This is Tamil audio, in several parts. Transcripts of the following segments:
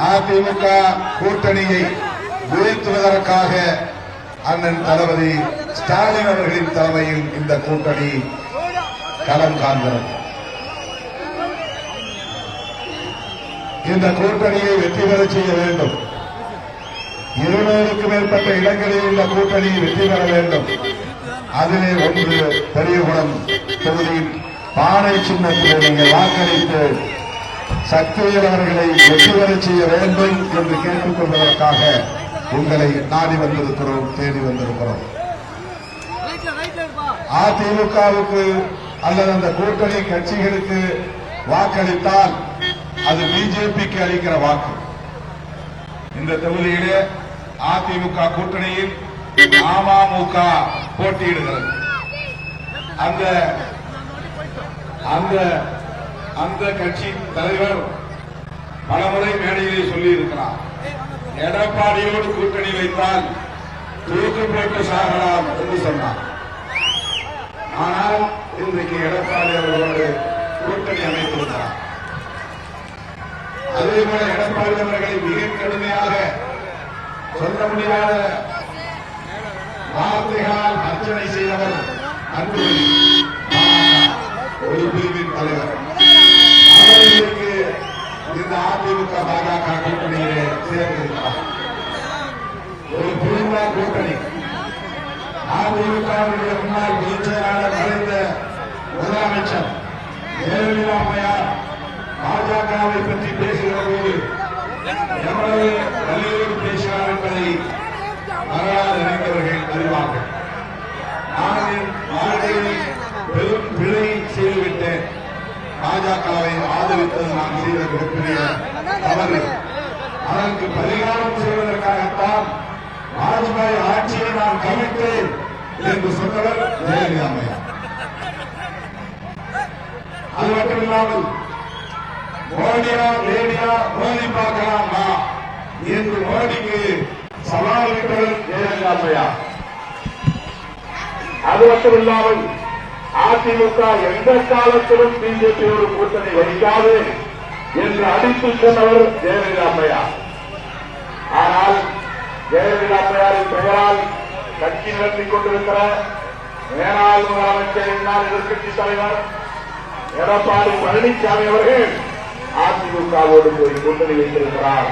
அதிமுக கூட்டணியை வீழ்த்துவதற்காக அண்ணன் தளபதி ஸ்டாலின் அவர்களின் தலைமையில் இந்த கூட்டணி களம் காண்கிறது. இந்த கூட்டணியை வெற்றி பெற செய்ய வேண்டும். 200க்கும் மேற்பட்ட இடங்களில் உள்ள கூட்டணி வெற்றி பெற வேண்டும். அதிலே ஒன்று பெரியகுளம் தொகுதியில் பானை சின்னத்தில் நீங்கள் வாக்களித்து சக்திவேல் அவர்களை வெற்றி பெற செய்ய வேண்டும் என்று கேட்டுக் கொள்வதற்காக உங்களை நாடி வந்திருக்கிறோம், தேடி வந்திருக்கிறோம். அதிமுகவுக்கு அல்லது அந்த கூட்டணி கட்சிகளுக்கு வாக்களித்தால் அது பிஜேபிக்கு அளிக்கிற வாக்கு. இந்த தொகுதியிலே அதிமுக கூட்டணியில் அமமுக போட்டியிடுகிறது. அந்த கட்சி தலைவர் பலமுறை மேடையிலே சொல்லி இருக்கிறார், எடப்பாடியோடு கூட்டணி வைத்தால் தூக்கு போட்டு சாகலாம் என்று சொன்னார். ஆனால் இன்றைக்கு எடப்பாடி அவர்களோடு கூட்டணி அமைத்திருக்கிறார். அதேபோல எடப்பாடி அவர்களை மிக கடுமையாக சொல்ல முடியாத வார்த்தைகளால் அர்ச்சனை செய்தவர் அன்புமணி ஒரு பிரிவின் தலைவர். அவர்களுக்கு இந்த அதிமுக பாஜக கூட்டணியிலே சேர்ந்திருக்கிறார். ஒரு புதுமா கூட்டணி. அதிமுகவுடைய முன்னாள் பொதுச் செயலாளர் மறைந்த முதலமைச்சர் ஜெயலலிதா அம்மையார் பாஜகவை பற்றி பேசுகிற போது எவ்வளவு வலியோடு பேசினார் என்பதை வரலாறு அறிந்தவர்கள் அறிவார்கள். நான் என் வாழ்க்கையில் பெரும் பிழை செய்துவிட்டேன். பாஜகவை ஆதரித்தது நான் செய்த மிகப்பெரிய தவறு. அதற்கு பரிகாரம் செய்வதற்காகத்தான் வாஜ்பாய் ஆட்சியை நான் கவிழ்த்தேன் என்று சொன்னவர் ஜெயலலிதா அம்மையார். அது மட்டுமில்லாமல் மோடியா லேடியா மோடி பார்க்கலாமா என்று மோடிக்கு சவால் விட்டவர் ஜெயலலிதா அம்மையார். அது மட்டுமில்லாமல் அதிமுக எந்த காலத்திலும் பிஜேபியோடு கூட்டணி வைக்காது என்று அடித்து சொன்னவர் ஜெயலலிதா அம்மையார். ஆனால் ஜெயலலிதா அம்மையாரின் பெயரால் கட்சி நடத்திக் கொண்டிருக்கிற மேலாள் முதலமைச்சர் என்னால் எதிர்கட்சி தலைவர் எடப்பாடி பழனிசாமி அவர்கள் அதிமுகவோடு போய் கூட்டணி வைத்திருக்கிறார்.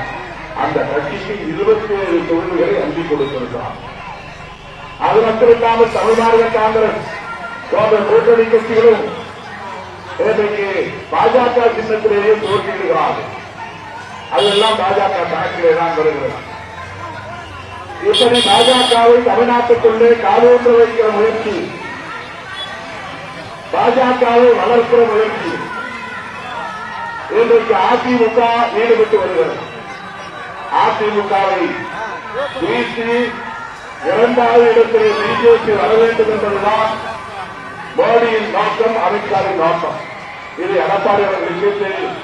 அந்த கட்சிக்கு 27 தொகுதிகளை அள்ளி கொடுத்திருக்கிறார். அது மட்டுமில்லாமல் தமிழ்நாடு காங்கிரஸ் போன்ற கூட்டணி கட்சிகளும் இன்றைக்கு பாஜக சின்னத்திலேயே போட்டியிடுகிறார்கள். அதெல்லாம் பாஜக கணக்கிலே தான் வருகிறது. இப்படி பாஜகவை தமிழ்நாட்டுக்குள்ளே காலூன்ற வைக்கிற முயற்சி, பாஜகவை வளர்க்கிற முயற்சி இன்றைக்கு அதிமுக ஈடுபட்டு வருகிறது. அதிமுகவை வீழ்த்தி 2வது இடத்தில் பிஜேபி வர வேண்டும் என்பதுதான் மோடியின் நோக்கம், அமித்ஷாவின் நோக்கம். இது எடப்பாடி அவர்களுக்கு தெரியும்.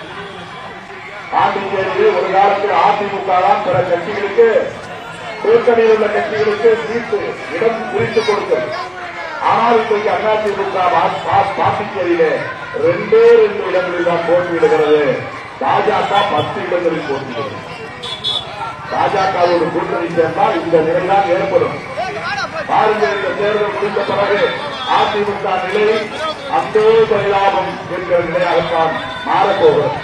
பாண்டிச்சேரியில் ஒரு காலத்தில் அதிமுக தான் பிற கட்சிகளுக்கு, கூட்டணியில் உள்ள கட்சிகளுக்கு சீட்டு இடம் குறித்துக் கொடுத்தது. ஆனால் இன்றைக்கு அதிமுக பாண்டிச்சேரியிலே 2 இடங்களில் தான் போட்டியிடுகிறது. பாஜக 10 இடங்களில் போட்டியிடுகிறது. பாஜகவோடு கூட்டணி சேர்ந்தால் இந்த நிலைதான் ஏற்படும். பாருங்கள், இந்த தேர்தல் முடிந்த பிறகு அதிமுக நிலை அந்தோ பரிதாபம் என்கிற நிலையாகத்தான் மாறப்போகிறது.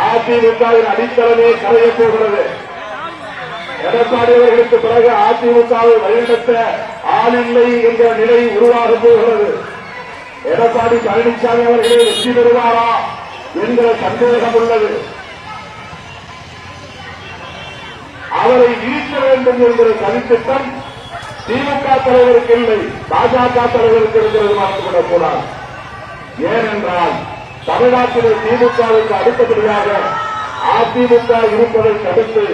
அதிமுகவின் அடித்தளமே கரையப் போகிறது. எடப்பாடி அவர்களுக்கு பிறகு அதிமுகவை வழிநடத்த ஆளில்லை என்ற நிலை உருவாகப் போகிறது. எடப்பாடி பழனிசாமி அவர்களே வெற்றி பெறுவாரா என்கிற சந்தேகம் உள்ளது. அவரை வீழ்த்த வேண்டும் என்கிற சதித்திட்டம் திமுக தலைவருக்கு இல்லை, பாஜக தலைவருக்கு இருக்கிறது மறந்துவிடக் கூடாது. ஏனென்றால் தமிழ்நாட்டில் திமுகவுக்கு அடுத்தபடியாக அதிமுக இருப்பதை தடுத்து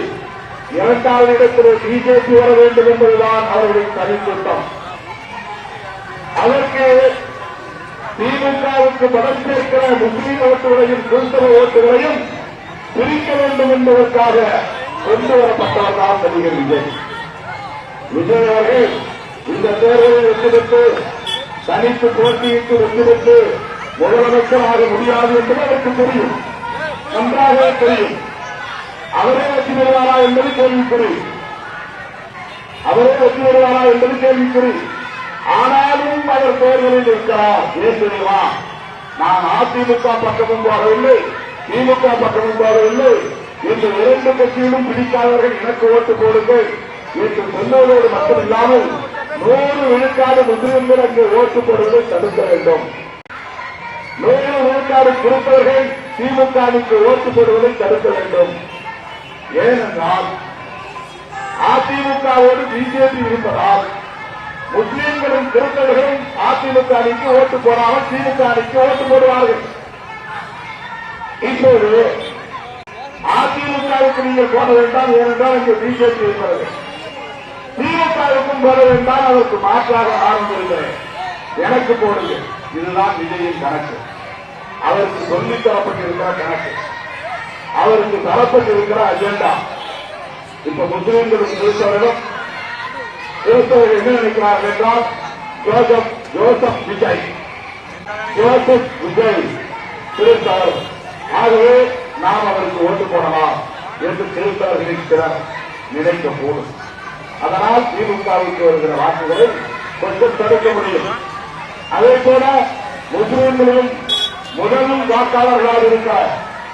2வது இடத்தில் பிஜேபி வர வேண்டும் என்பதுதான் அவர்களின் தனித்திட்டம். அதற்கு திமுகவுக்கு பலம் சேர்க்கிற முஸ்லீம் ஓட்டுகளையும் கிறிஸ்தவ ஓட்டுகளையும் பிரிக்க வேண்டும் என்பதற்காக கொண்டு வரப்பட்டவர் தான் நடிகர் விஜய். விஜய் அவர்கள் இந்த தேர்தலில் வெற்றி பெற்று தனித்து போட்டியிட்டு வெற்றி பெற்று முதலமைச்சராக முடியாது என்பது அவருக்கு தெரியும், நன்றாக தெரியும். அவரே வெற்றி பெறுவாரா என்பது கேள்விக்குறி, அவரே வெற்றி பெறுவாரா என்பது கேள்விக்குறி. ஆனாலும் அவர் தேர்தலில் இருக்கிறார். ஏன் தெரியுமா? நான் அதிமுக பக்கமும் போகவில்லை, திமுக பக்கமும் போகவில்லை. இந்த இரண்டு கட்சியிலும் பிடிக்காதவர்கள் எனக்கு ஓட்டு போடுங்கள் என்று சொன்னதோடு மட்டுமில்லாமல் 100 விழுக்காடு முஸ்லிம்கள் அங்கே ஓட்டு போடுவதை தடுக்க வேண்டும். 100 விழுக்காடு கொடுத்தவர்கள் திமுகவுக்கு ஓட்டு போடுவதை தடுக்க வேண்டும். ஏனென்றால் அதிமுகவோடு பிஜேபி இருப்பதால் முஸ்லிம்களும் கிறிஸ்தவர்களும் அதிமுக அணிக்கு ஓட்டு போடாமல் திமுக அணிக்கு ஓட்டு போடுவார்கள். இப்போது அதிமுகவுக்கு நீங்கள் போட வேண்டாம், ஏனென்றால் இங்கு பிஜேபி இருக்கிறது. திமுகவுக்கும் போட வேண்டாம், அதற்கு மாற்றாக நான் இருக்கிறேன், எனக்கு போடுங்க. இதுதான் விஜயின் கணக்கு. அவருக்கு சொல்லித் தரப்பட்டிருக்கிற கணக்கு, அவருக்கு தரப்பட்டிருக்கிற அஜெண்டா. இப்ப முஸ்லிம்களும் கிறிஸ்தவர்களும் என்ன நினைக்கிறார்கள் என்றால் ஜோசப் விஜய் கிறிஸ்தவர், ஆகவே நாம் அவருக்கு ஓட்டு போடலாம் என்று கிறிஸ்தவர்கள் நினைக்கக்கூடும். அதனால் திமுகவுக்கு வருகிற வாக்குகளை கொஞ்சம் தடுக்க முடியும். அதே போல முஸ்லிம்களிலும் முதல் வாக்காளர்களாக இருக்க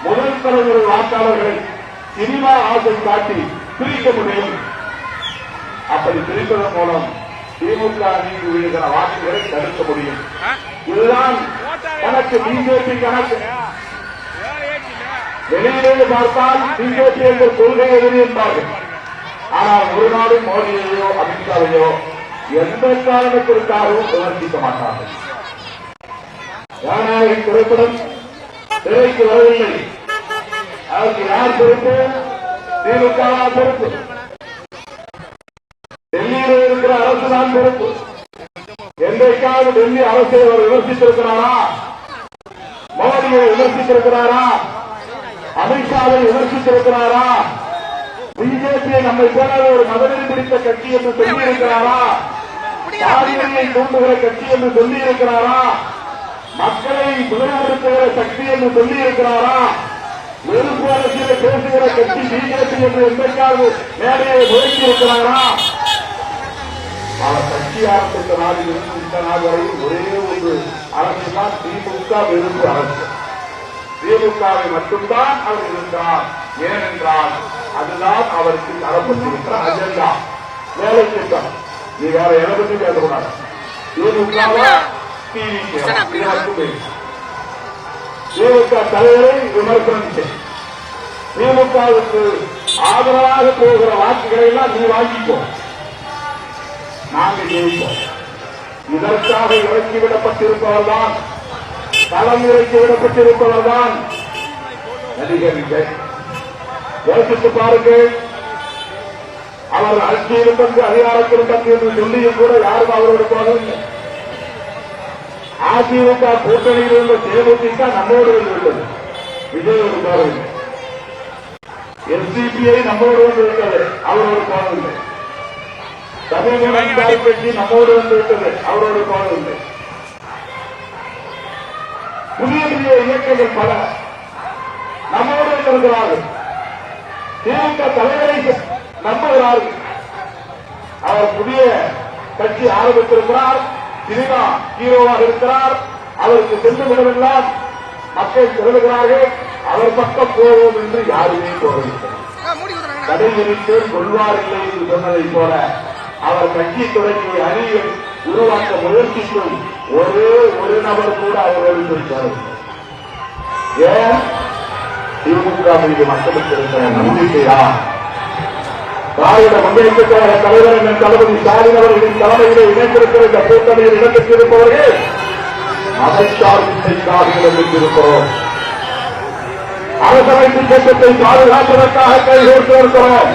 முதல் தலைமுறை வாக்காளர்களை சினிமா ஆசை காட்டி பிரிக்க முடியும். அப்படி பிரிப்பதன் மூலம் திமுக அணிக்கு விழுகிற வாக்குகளை தடுக்க முடியும். இதுதான் கணக்கு, பிஜேபி கணக்கு. வெளியிலே பார்த்தால் பிஜேபி என்ற கொள்கை எதிரி என்பார்கள். ஆனால் ஒரு நாளும் மோடியையோ அமித்ஷாவையோ எந்த காரணத்திற்காகவும் விமர்சிக்க மாட்டார்கள். ஜனநாயக திரைப்படம் திரைக்கு வரவில்லை, அதற்கு யார் பொறுப்பு? திமுக பொறுப்பு. டெல்லியில் இருக்கிற அரசு தான் பொறுப்பு. என்றைக்காவது டெல்லி அரசை அவர் விமர்சித்திருக்கிறாரா? மோடியை விமர்சித்திருக்கிறாரா? அமித்ஷாவை விமர்சித்திருக்கிறாரா? பிஜேபியை நம்மை போல ஒரு மதவெறி பிடித்த கட்சி என்று சொல்லியிருக்கிறாரா? சாதியை தூண்டுகிற கட்சி என்று சொல்லியிருக்கிறாரா? மக்களை பிளவுபடுத்துகிற சக்தி என்று சொல்லியிருக்கிறாரா? வெறுப்பு அரசியலை பேசுகிற கட்சி பிஜேபி என்று என்றைக்காவது மேடையை முயற்சியிருக்கிறாரா? அவர் கட்சி ஆரம்பித்த நாளில் இருந்து இந்த நாள் வரையில் ஒரே ஒரு அரசு தான் திமுக வெறுப்பு அரசு. திமுகவை மட்டும்தான் அவர் இருந்தார். ஏனென்றால் அதுதான் அவருக்கு தரப்பட்டிருக்கிற அஜெண்டா, வேலை திட்டம். நீ வேற எதை பற்றி பேசக்கூடாது. திமுக தலைவரை விமர்சனம் செய். திமுகவுக்கு ஆதரவாக போகிற வாக்குகளை எல்லாம் நீ வாங்கிப்போ, நாங்கள் ஜெயிப்போம். இதற்காக இறக்கிவிடப்பட்டிருப்பவர்தான், களம் இறக்கிவிடப்பட்டிருப்பவர்தான் நடிகர் விஜய். யோசித்து பாருங்கள், அவர் ஆட்சியிலும் தந்து அதிகாரத்திலும் தந்து என்று சொல்லியும் கூட யாரும் அவரோடு போகவில்லை. அதிமுக கூட்டணியில் உள்ள தேமுதிக நம்மோடு வந்துவிட்டது, விஜயோடு போகவில்லை. எஸ்டிபிஐ நம்மோடு வந்துவிட்டது, அவரோடு போகவில்லை. தமிழ்நாடு கட்சி நம்மோடு வந்துவிட்டது, அவரோடு போகவில்லை. புதிய புதிய இயக்கங்கள் பல நம்மோடு இருக்கிறார்கள். திமுக தலைவரை நம்புகிறார்கள். அவர் புதிய கட்சி ஆரம்பித்திருக்கிறார், சினிமா ஹீரோவாக இருக்கிறார். அவருக்கு சென்று விடவெல்லாம் மக்கள் திரளுகிறார்கள். அவர் பக்கம் போவோம் என்று யாருமே போகவில்லை. கடை விரித்தேன் கொள்வாரில்லை என்று சொன்னதை போல அவர் கட்சி தொடங்கிய அணியை உருவாக்க முயற்சிக்கும் ஒரே ஒரு நபர் கூட அவர்களுக்கு இருக்கிறார். ஏன்? திமுக மீது மக்களுக்கு இருக்கிற நம்பிக்கையா? திராவிட முன்னேற்ற கழக தலைவர் என்ற தளபதி ஸ்டாலின் அவர்களின் தலைமையிலே இணைந்திருக்கிற இந்த கூட்டணியில் இடம்பெற்றிருப்பவர்கள் மதச்சார்பின்மைக்காக இடம்பெற்றிருக்கிறோம். அரசமைப்பு சட்டத்தை பாதுகாப்பதற்காக கைகோர்த்திருக்கிறோம்.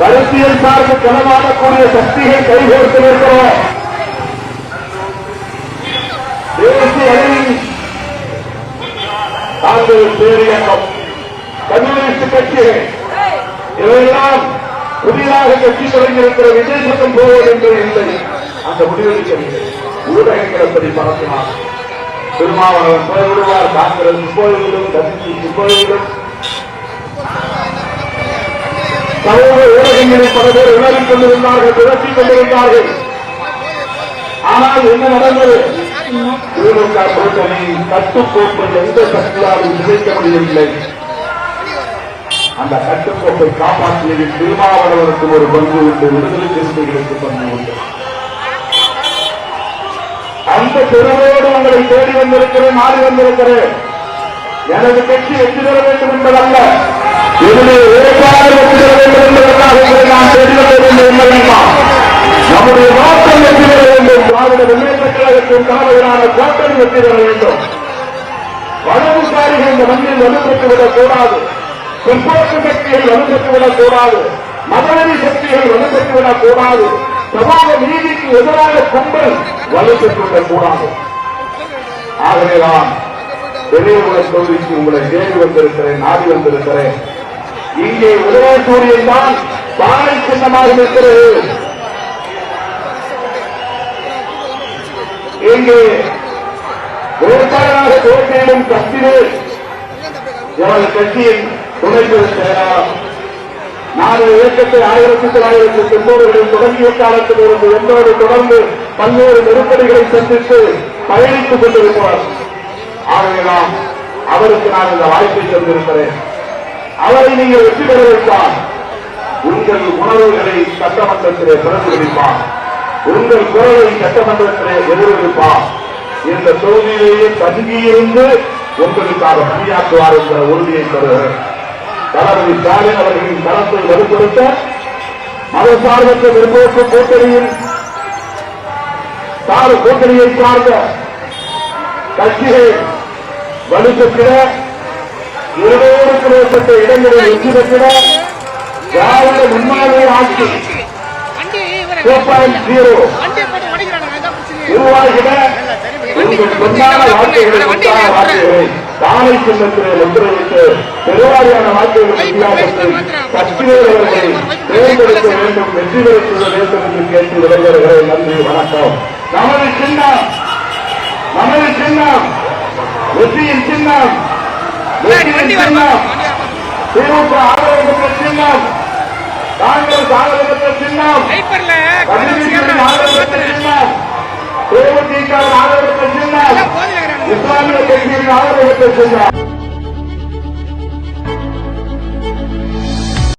கருத்தியல் சார்பு களமாடக்கூடிய சக்தியை கைகோர்த்திருக்கிறோம். தேசிய அணி, காங்கிரஸ் பேரியக்கம், கம்யூனிஸ்ட் கட்சிகள் இவையெல்லாம் புதிதாக கட்சி தொடங்கியிருக்கிற விஜயத்துக்கும் போவது என்று இல்லை. அந்த முடிவெடுக்கவில்லை. ஊடகங்களை பற்றி பரப்பினார். திருமாவளவன் போய்விடுவார், காங்கிரஸ் போய்விடும், கட்சி போய்விடும். சமூக ஊடகங்களில் பல பேர் விலகிக் கொண்டிருந்தார்கள், விரட்டிக் கொண்டிருந்தார்கள். ஆனால் என்ன நடந்தது? திமுக கூட்டணி கட்டுக்கோப்பை எந்த சக்தியாலும் சிதைக்க முடியவில்லை. அந்த கட்டுக்கோப்பை காப்பாற்றியதில் திருமாவளவனுக்கு ஒரு பங்கு உண்டு, விடுதலை சிறுத்தைகளுக்கு பங்கு உண்டு. அந்த பெருமையோடு உங்களை தேடி வந்திருக்கிறேன், நாடி வந்திருக்கிறேன். எனது கட்சி வெற்றி பெற வேண்டும் என்பதல்ல, என்னுடைய வேட்பாளர் வெற்றி பெற வேண்டும் என்பதற்காக உங்களை நான் தேடி வர வேண்டும் என்பதா? நம்முடைய நோக்கம் வெற்றி பெற வேண்டும். திராவிட முன்னேற்ற கழகத்தின் தலைவரான கூட்டணி வெற்றி பெற வேண்டும். வலதுசாரிகள் இந்த மண்ணில் வலுப்பெற்றுவிடக் கூடாது, பிற்போக்கு சக்திகள் வலுப்பெற்றுவிடக் கூடாது, மதவெறி சக்திகள் வலுப்பெற்றுவிடக் கூடாது, சமூக நீதிக்கு எதிரான கும்பல் வலுப்பெற்றுவிடக் கூடாது. ஆகவேதான் பெரியகுள தொகுதிக்கு உங்களை தேடி வந்திருக்கிறேன், நாடி வந்திருக்கிறேன். இங்கே உதயசூரியன் தான் பானை சின்னமாக இருக்கிறது. இங்கே வேட்பாளராக போட்டியிடும் கட்சியில் எனது கட்சியின் துணை பொதுச் செயலாளர். நான் இயக்கத்தை 1990களில் தொடங்கிய காலத்தில் இருந்து என்னோடு தொடர்ந்து பல்வேறு நெருக்கடிகளை சந்தித்து பயணித்துக் கொண்டிருப்பார். ஆகையெல்லாம் அவருக்கு நான் இந்த வாய்ப்பை தந்திருக்கிறேன். அவரை நீங்கள் வெற்றி பெற வைப்பார். உங்கள் உணர்வுகளை சட்டமன்றத்திலே பிரதிபலிப்பார், உங்கள் குரலை சட்டமன்றத்திலே எதிரொலிப்பார். இந்த தொகுதியிலேயே தங்கியிருந்து உங்களுக்காக பணியாற்றுவார் என்ற உறுதியை தருகிறேன். தளபதி ஸ்டாலின் அவர்களின் தரத்தை வலுப்படுத்த மதசார்பற்ற முற்போக்கு கூட்டணியின் கூட்டணியை சார்ந்த கட்சிகள் வலுப்பெற்றிட 20க்கும் மேற்பட்ட இடங்களில் வெற்றி பெற்றிட திராவிட முன்னாள் ஆட்சி 2.0 உருவாகிட உங்கள் பொன்னான வார்த்தைகளை தானை சின்னத்திலே முத்திரையிட்டு பெருவாரியான வார்த்தைகள் வித்தியாசத்தில் கட்சிகள் அவர்களை தேர்ந்தெடுக்க வேண்டும், வெற்றி பெற்ற வேண்டும் என்று கேட்டு விடைபெறுகிறேன். நன்றி, வணக்கம். நமது சின்னம், நமது சின்னம், வெற்றியின் சின்னம், வெற்றியின் சின்னம், திமுக ஆதரவு பெற்ற சின்னம், காங்கிரஸ் ஆதரவு பெற்ற சின்னம், ஆதரவு பெற்ற சின்னம், தேமுதிக ஆதரவு பெற்ற சின்னம், இஸ்லாமிய கட்சியின் ஆதரவு பெற்ற சின்னம்.